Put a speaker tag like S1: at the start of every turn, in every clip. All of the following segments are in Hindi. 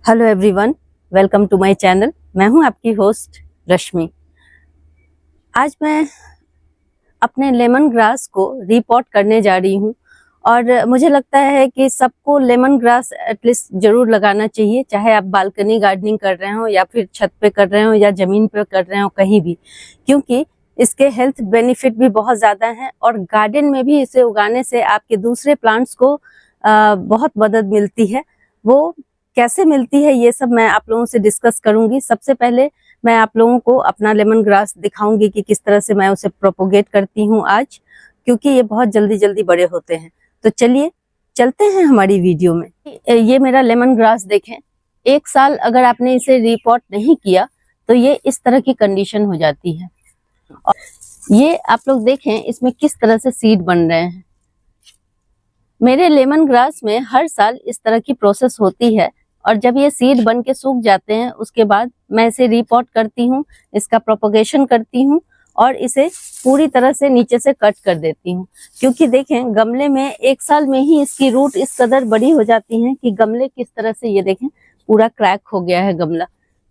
S1: Hello everyone, welcome to my channel. मैं हूं आपकी होस्ट रश्मि। आज मैं अपने लेमन ग्रास को रिपोर्ट करने जा रही हूं और मुझे लगता है कि सबको लेमन ग्रास एटलीस्ट जरूर लगाना चाहिए, चाहे आप बालकनी गार्डनिंग कर रहे हो या फिर छत पे कर रहे हो या जमीन पे कर रहे हो, कहीं भी, क्योंकि इसके हेल्थ बेनिफिट भी बहुत ज़्यादा हैं और गार्डन में भी इसे उगाने से आपके दूसरे प्लांट्स को बहुत मदद मिलती है। वो कैसे मिलती है ये सब मैं आप लोगों से डिस्कस करूंगी। सबसे पहले मैं आप लोगों को अपना लेमन ग्रास दिखाऊंगी कि किस तरह से मैं उसे प्रोपोगेट करती हूँ आज, क्योंकि ये बहुत जल्दी जल्दी बड़े होते हैं। तो चलिए चलते हैं हमारी वीडियो में। ये मेरा लेमन ग्रास देखें, एक साल अगर आपने इसे रिपोर्ट नहीं किया तो ये इस तरह की कंडीशन हो जाती है। और ये आप लोग देखें इसमें किस तरह से सीड बन रहे हैं। मेरे लेमन ग्रास में हर साल इस तरह की प्रोसेस होती है और जब ये सीड बन के सूख जाते हैं उसके बाद मैं इसे रिपोर्ट करती हूँ, इसका प्रोपोगेशन करती हूँ और इसे पूरी तरह से नीचे से कट कर देती हूँ। क्योंकि देखें गमले में एक साल में ही इसकी रूट इस कदर बड़ी हो जाती हैं कि गमले किस तरह से, ये देखें पूरा क्रैक हो गया है गमला।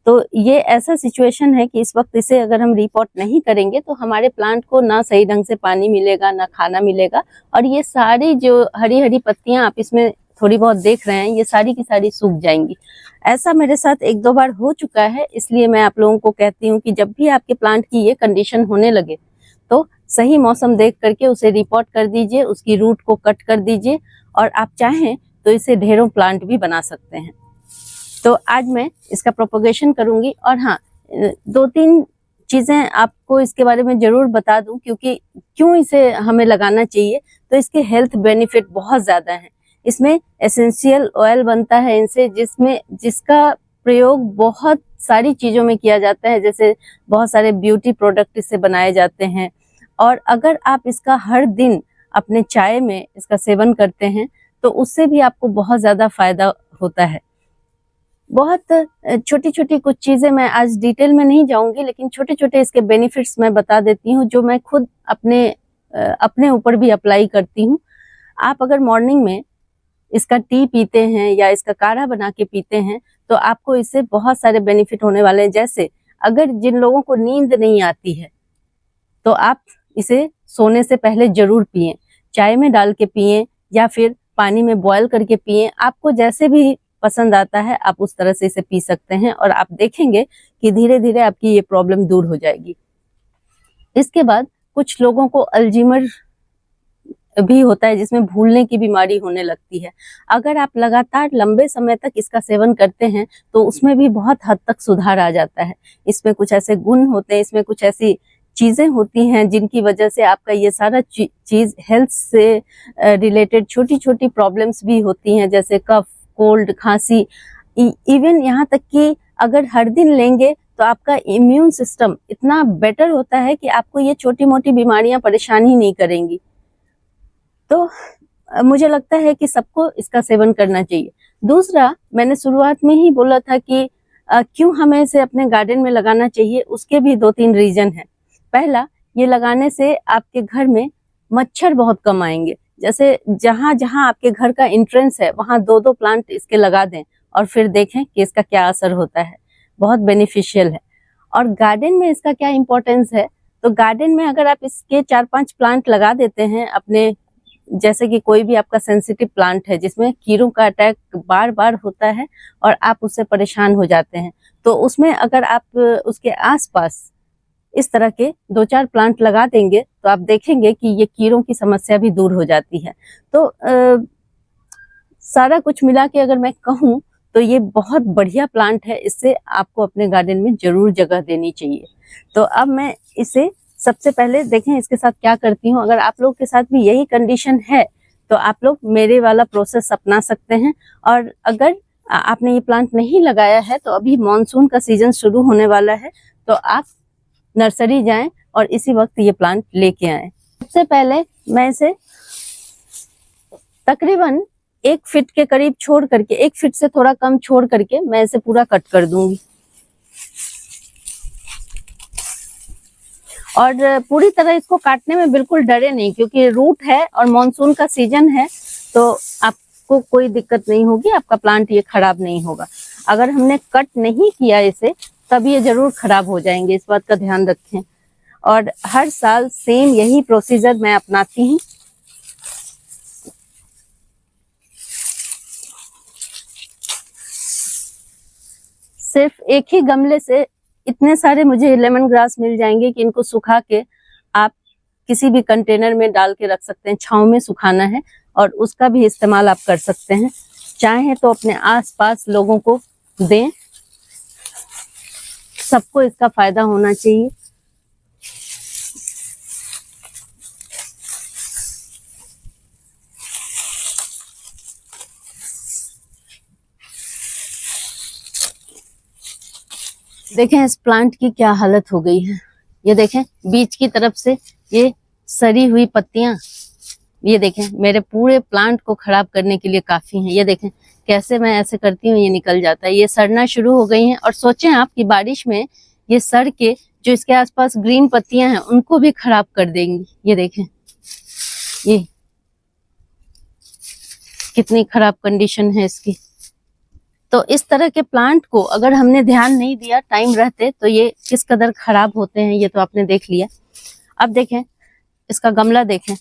S1: तो ये ऐसा सिचुएशन है कि इस वक्त इसे अगर हम रिपोर्ट नहीं करेंगे तो हमारे प्लांट को ना सही ढंग से पानी मिलेगा, ना खाना मिलेगा और ये सारी जो हरी हरी पत्तियां आप इसमें थोड़ी बहुत देख रहे हैं, ये सारी की सारी सूख जाएंगी। ऐसा मेरे साथ एक दो बार हो चुका है, इसलिए मैं आप लोगों को कहती हूँ कि जब भी आपके प्लांट की ये कंडीशन होने लगे तो सही मौसम देख करके उसे रिपोर्ट कर दीजिए, उसकी रूट को कट कर दीजिए और आप चाहें तो इसे ढेरों प्लांट भी बना सकते हैं। तो आज मैं इसका प्रोपोगेशन करूंगी और हाँ, दो तीन चीजें आपको इसके बारे में जरूर बता दूं, क्योंकि क्यों इसे हमें लगाना चाहिए। तो इसके हेल्थ बेनिफिट बहुत ज्यादा हैं। इसमें एसेंशियल ऑयल बनता है इनसे, जिसका प्रयोग बहुत सारी चीजों में किया जाता है, जैसे बहुत सारे ब्यूटी प्रोडक्ट इससे बनाए जाते हैं। और अगर आप इसका हर दिन अपने चाय में इसका सेवन करते हैं तो उससे भी आपको बहुत ज्यादा फायदा होता है। बहुत छोटी छोटी कुछ चीजें मैं आज डिटेल में नहीं जाऊंगी, लेकिन छोटे छोटे इसके बेनिफिट्स मैं बता देती हूँ जो मैं खुद अपने ऊपर भी अप्लाई करती हूँ। आप अगर मॉर्निंग में इसका टी पीते हैं या इसका काढ़ा बना के पीते हैं तो आपको इससे बहुत सारे बेनिफिट होने वाले हैं। जैसे अगर जिन लोगों को नींद नहीं आती है तो आप इसे सोने से पहले जरूर पिएं, चाय में डाल के पिएं या फिर पानी में बॉयल करके पिएं। आपको जैसे भी पसंद आता है आप उस तरह से इसे पी सकते हैं और आप देखेंगे कि धीरे धीरे आपकी ये प्रॉब्लम दूर हो जाएगी। इसके बाद कुछ लोगों को अल्जीमर भी होता है, जिसमें भूलने की बीमारी होने लगती है। अगर आप लगातार लंबे समय तक इसका सेवन करते हैं तो उसमें भी बहुत हद तक सुधार आ जाता है। इसमें कुछ ऐसे गुण होते हैं, इसमें कुछ ऐसी चीजें होती हैं जिनकी वजह से आपका ये सारा चीज हेल्थ से रिलेटेड छोटी छोटी प्रॉब्लम्स भी होती हैं, जैसे कफ, कोल्ड, खांसी, इवन यहाँ तक कि अगर हर दिन लेंगे तो आपका इम्यून सिस्टम इतना बेटर होता है कि आपको ये छोटी मोटी बीमारियां परेशान ही नहीं करेंगी। तो मुझे लगता है कि सबको इसका सेवन करना चाहिए। दूसरा, मैंने शुरुआत में ही बोला था कि क्यों हमें इसे अपने गार्डन में लगाना चाहिए, उसके भी दो तीन रीजन है। पहला, ये लगाने से आपके घर में मच्छर बहुत कम आएंगे। जैसे जहां जहां आपके घर का एंट्रेंस है वहां दो दो प्लांट इसके लगा दें और फिर देखें कि इसका क्या असर होता है। बहुत बेनिफिशियल है। और गार्डन में इसका क्या इंपॉर्टेंस है, तो गार्डन में अगर आप इसके 4-5 प्लांट लगा देते हैं अपने, जैसे कि कोई भी आपका सेंसिटिव प्लांट है जिसमें कीड़ों का अटैक बार बार होता है और आप उससे परेशान हो जाते हैं, तो उसमें अगर आप उसके आसपास इस तरह के 2-4 प्लांट लगा देंगे तो आप देखेंगे कि ये कीड़ों की समस्या भी दूर हो जाती है। तो सारा कुछ मिला के अगर मैं कहूँ तो ये बहुत बढ़िया प्लांट है, इससे आपको अपने गार्डन में जरूर जगह देनी चाहिए। तो अब मैं इसे सबसे पहले देखें इसके साथ क्या करती हूँ। अगर आप लोग के साथ भी यही कंडीशन है तो आप लोग मेरे वाला प्रोसेस अपना सकते हैं। और अगर आपने ये प्लांट नहीं लगाया है तो अभी मॉनसून का सीजन शुरू होने वाला है, तो आप नर्सरी जाएं और इसी वक्त ये प्लांट लेके आएं। सबसे पहले मैं इसे तकरीबन 1 फीट के करीब छोड़ करके, 1 फीट से थोड़ा कम छोड़ करके मैं इसे पूरा कट कर दूंगी। और पूरी तरह इसको काटने में बिल्कुल डरे नहीं, क्योंकि रूट है और मॉनसून का सीजन है तो आपको कोई दिक्कत नहीं होगी, आपका प्लांट ये खराब नहीं होगा। अगर हमने कट नहीं किया इसे तब ये जरूर खराब हो जाएंगे, इस बात का ध्यान रखें। और हर साल सेम यही प्रोसीजर मैं अपनाती हूँ। सिर्फ एक ही गमले से इतने सारे मुझे लेमन ग्रास मिल जाएंगे कि इनको सुखा के आप किसी भी कंटेनर में डाल के रख सकते हैं। छांव में सुखाना है और उसका भी इस्तेमाल आप कर सकते हैं। चाहे तो अपने आसपास लोगों को दें, सबको इसका फायदा होना चाहिए। देखें इस प्लांट की क्या हालत हो गई है। ये देखें बीच की तरफ से ये सड़ी हुई पत्तियां, ये देखें मेरे पूरे प्लांट को खराब करने के लिए काफी हैं। ये देखें कैसे मैं ऐसे करती हूँ ये निकल जाता है। ये सड़ना शुरू हो गई हैं और सोचें आप कि बारिश में ये सड़ के जो इसके आसपास ग्रीन पत्तियां हैं उनको भी खराब कर देंगी। ये देखें ये कितनी खराब कंडीशन है इसकी। तो इस तरह के प्लांट को अगर हमने ध्यान नहीं दिया टाइम रहते तो ये किस कदर खराब होते हैं, ये तो आपने देख लिया। अब देखें इसका गमला देखें।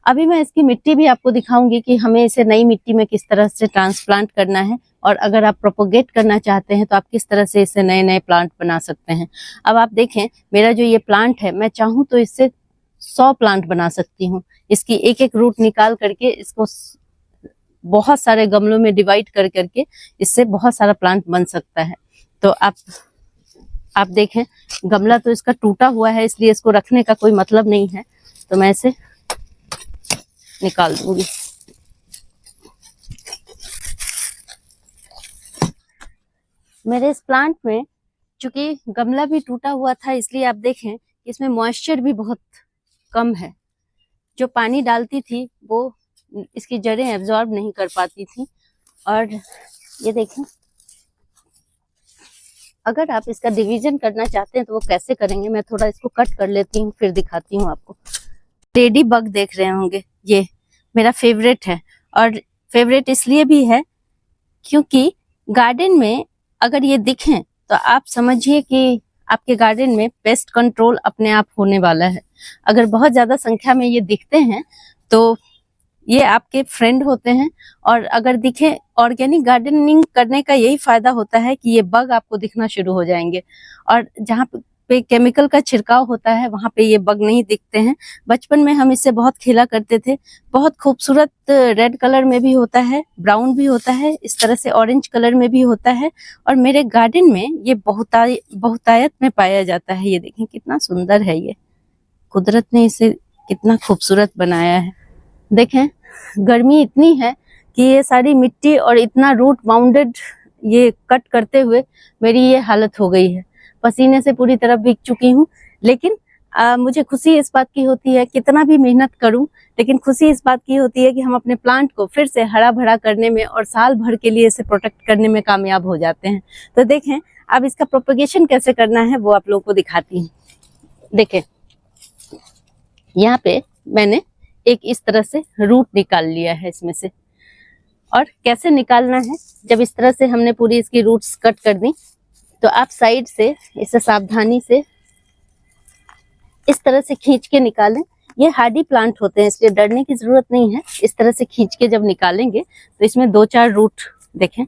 S1: अभी मैं इसकी मिट्टी भी आपको दिखाऊंगी कि हमें इसे नई मिट्टी में किस तरह से ट्रांसप्लांट करना है, और अगर आप प्रोपोगेट करना चाहते हैं तो आप किस तरह से इससे नए नए प्लांट बना सकते हैं। अब आप देखें मेरा जो ये प्लांट है, मैं चाहूँ तो इससे 100 प्लांट बना सकती हूँ। इसकी एक एक रूट निकाल करके इसको बहुत सारे गमलों में डिवाइड कर करके इससे बहुत सारा प्लांट बन सकता है। तो आप देखें गमला तो इसका टूटा हुआ है, इसलिए इसको रखने का कोई मतलब नहीं है, तो मैं इसे निकाल दूंगी। मेरे इस प्लांट में चूंकि गमला भी टूटा हुआ था, इसलिए आप देखें इसमें मॉइस्चर भी बहुत कम है। जो पानी डालती थी वो इसकी जड़ें एब्जॉर्ब नहीं कर पाती थी। और ये देखें अगर आप इसका डिवीजन करना चाहते हैं तो वो कैसे करेंगे, मैं थोड़ा इसको कट कर लेती हूँ फिर दिखाती हूँ आपको। लेडी बग देख रहे होंगे, ये मेरा फेवरेट है। और फेवरेट इसलिए भी है क्योंकि गार्डन में अगर ये दिखें तो आप समझिए कि आपके गार्डन में पेस्ट कंट्रोल अपने आप होने वाला है। अगर बहुत ज्यादा संख्या में ये दिखते हैं तो ये आपके फ्रेंड होते हैं। और अगर दिखे, ऑर्गेनिक गार्डनिंग करने का यही फायदा होता है कि ये बग आपको दिखना शुरू हो जाएंगे। और जहाँ पे केमिकल का छिड़काव होता है वहां पे ये बग नहीं दिखते हैं। बचपन में हम इससे बहुत खेला करते थे। बहुत खूबसूरत रेड कलर में भी होता है, ब्राउन भी होता है, इस तरह से ऑरेंज कलर में भी होता है। और मेरे गार्डन में ये बहुतायत में पाया जाता है। ये देखें कितना सुंदर है, ये कुदरत ने इसे कितना खूबसूरत बनाया है। देखें गर्मी इतनी है कि ये सारी मिट्टी और इतना रूट बाउंडेड ये कट करते हुए मेरी ये हालत हो गई है। पसीने से पूरी तरह भीग चुकी हूँ। लेकिन मुझे खुशी इस बात की होती है, कितना भी मेहनत करूं लेकिन खुशी इस बात की होती है कि हम अपने प्लांट को फिर से हरा भरा करने में और साल भर के लिए इसे प्रोटेक्ट करने में कामयाब हो जाते हैं। तो देखें अब इसका प्रोपेगेशन कैसे करना है वो आप लोगों को दिखाती हूँ। देखें यहाँ पे मैंने एक इस तरह से रूट निकाल लिया है इसमें से। और कैसे निकालना है, जब इस तरह से हमने पूरी इसकी रूट्स कट कर दी तो आप साइड से इसे सावधानी से इस तरह से खींच के निकालें। ये हार्डी प्लांट होते हैं इसलिए डरने की जरूरत नहीं है। इस तरह से खींच के जब निकालेंगे तो इसमें 2-4 रूट देखें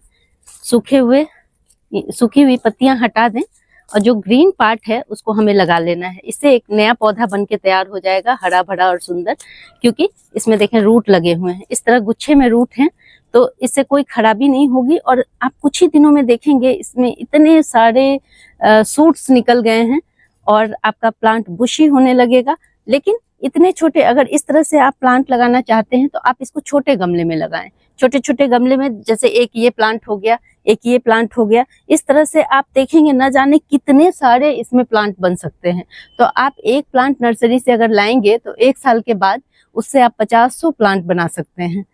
S1: सूखी हुई पत्तियां हटा दें और जो ग्रीन पार्ट है उसको हमें लगा लेना है। इससे एक नया पौधा बन के तैयार हो जाएगा, हरा भरा और सुंदर। क्योंकि इसमें देखें रूट लगे हुए हैं, इस तरह गुच्छे में रूट हैं, तो इससे कोई खराबी नहीं होगी। और आप कुछ ही दिनों में देखेंगे इसमें इतने सारे सूट्स निकल गए हैं और आपका प्लांट बुशी होने लगेगा। लेकिन इतने छोटे, अगर इस तरह से आप प्लांट लगाना चाहते हैं तो आप इसको छोटे गमले में लगाएं। छोटे छोटे गमले में, जैसे एक ये प्लांट हो गया, एक ये प्लांट हो गया, इस तरह से आप देखेंगे न जाने कितने सारे इसमें प्लांट बन सकते हैं। तो आप एक प्लांट नर्सरी से अगर लाएंगे तो 1 साल के बाद उससे आप 50-100 प्लांट बना सकते हैं।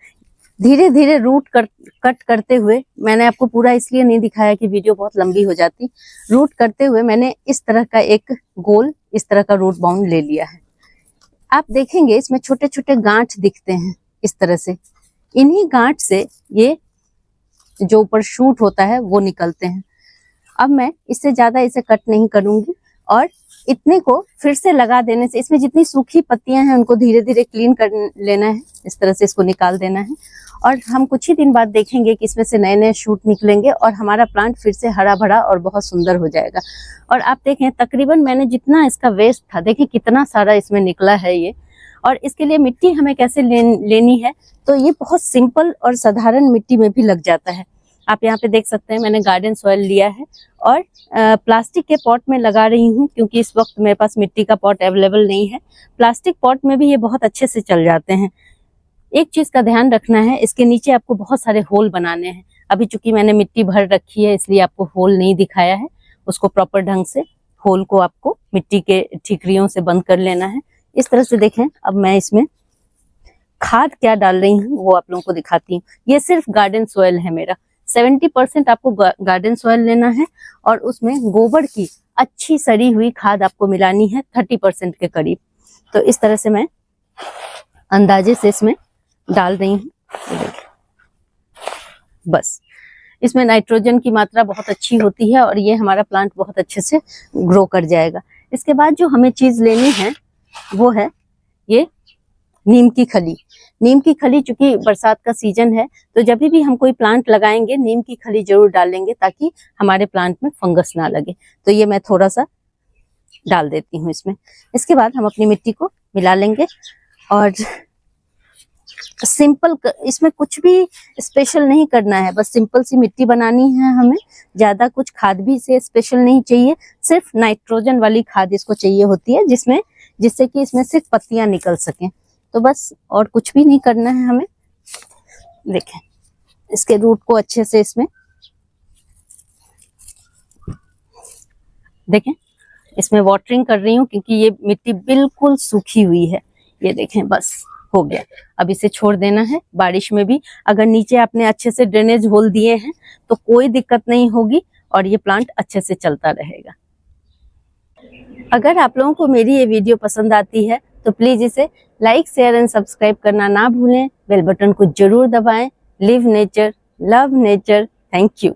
S1: धीरे धीरे रूट कट करते हुए, मैंने आपको पूरा इसलिए नहीं दिखाया कि वीडियो बहुत लंबी हो जाती। रूट करते हुए मैंने इस तरह का एक गोल, इस तरह का रूट बाउंड ले लिया है। आप देखेंगे इसमें छोटे छोटे गांठ दिखते हैं इस तरह से। इन्हीं गांठ से ये जो ऊपर शूट होता है वो निकलते हैं। अब मैं इससे ज्यादा इसे कट नहीं करूंगी और इतने को फिर से लगा देने से, इसमें जितनी सूखी पत्तियां हैं उनको धीरे धीरे क्लीन कर लेना है, इस तरह से इसको निकाल देना है। और हम कुछ ही दिन बाद देखेंगे कि इसमें से नए नए शूट निकलेंगे और हमारा प्लांट फिर से हरा भरा और बहुत सुंदर हो जाएगा। और आप देखें तकरीबन मैंने जितना इसका वेस्ट था, देखिए कितना सारा इसमें निकला है ये। और इसके लिए मिट्टी हमें कैसे लेनी है, तो ये बहुत सिंपल और साधारण मिट्टी में भी लग जाता है। आप यहाँ पे देख सकते हैं मैंने गार्डन सॉइल लिया है और प्लास्टिक के पॉट में लगा रही हूँ, क्योंकि इस वक्त मेरे पास मिट्टी का पॉट अवेलेबल नहीं है। प्लास्टिक पॉट में भी ये बहुत अच्छे से चल जाते हैं। एक चीज का ध्यान रखना है, इसके नीचे आपको बहुत सारे होल बनाने हैं। अभी चूंकि मैंने मिट्टी भर रखी है इसलिए आपको होल नहीं दिखाया है, उसको प्रॉपर ढंग से होल को आपको मिट्टी के ठीकरियों से बंद कर लेना है। इस तरह से देखें। अब मैं इसमें खाद क्या डाल रही हूँ वो आप लोगों को दिखाती हूँ। ये सिर्फ गार्डन सॉइल है मेरा। 70% आपको गार्डन सॉइल लेना है और उसमें गोबर की अच्छी सड़ी हुई खाद आपको मिलानी है 30% के करीब। तो इस तरह से मैं अंदाजे से इसमें डाल रही हूँ। बस इसमें नाइट्रोजन की मात्रा बहुत अच्छी होती है और ये हमारा प्लांट बहुत अच्छे से ग्रो कर जाएगा। इसके बाद जो हमें चीज लेनी है वो है ये नीम की खली। नीम की खली, चूंकि बरसात का सीजन है तो जब भी हम कोई प्लांट लगाएंगे नीम की खली जरूर डालेंगे ताकि हमारे प्लांट में फंगस ना लगे। तो ये मैं थोड़ा सा डाल देती हूँ इसमें। इसके बाद हम अपनी मिट्टी को मिला लेंगे और सिंपल, इसमें कुछ भी स्पेशल नहीं करना है, बस सिंपल सी मिट्टी बनानी है हमें। ज्यादा कुछ खाद भी इसे स्पेशल नहीं चाहिए, सिर्फ नाइट्रोजन वाली खाद इसको चाहिए होती है जिससे कि इसमें से पत्तियां निकल सकें। तो बस और कुछ भी नहीं करना है हमें। देखें इसके रूट को अच्छे से इसमें देखें, इसमें वाटरिंग कर रही हूँ क्योंकि ये मिट्टी बिल्कुल सूखी हुई है। ये देखें बस हो गया। अब इसे छोड़ देना है। बारिश में भी अगर नीचे आपने अच्छे से ड्रेनेज होल दिए हैं तो कोई दिक्कत नहीं होगी और ये प्लांट अच्छे से चलता रहेगा। अगर आप लोगों को मेरी ये वीडियो पसंद आती है तो प्लीज इसे लाइक, शेयर एंड सब्सक्राइब करना ना भूलें। बेल बटन को जरूर दबाएं। Live nature, love nature. Thank you.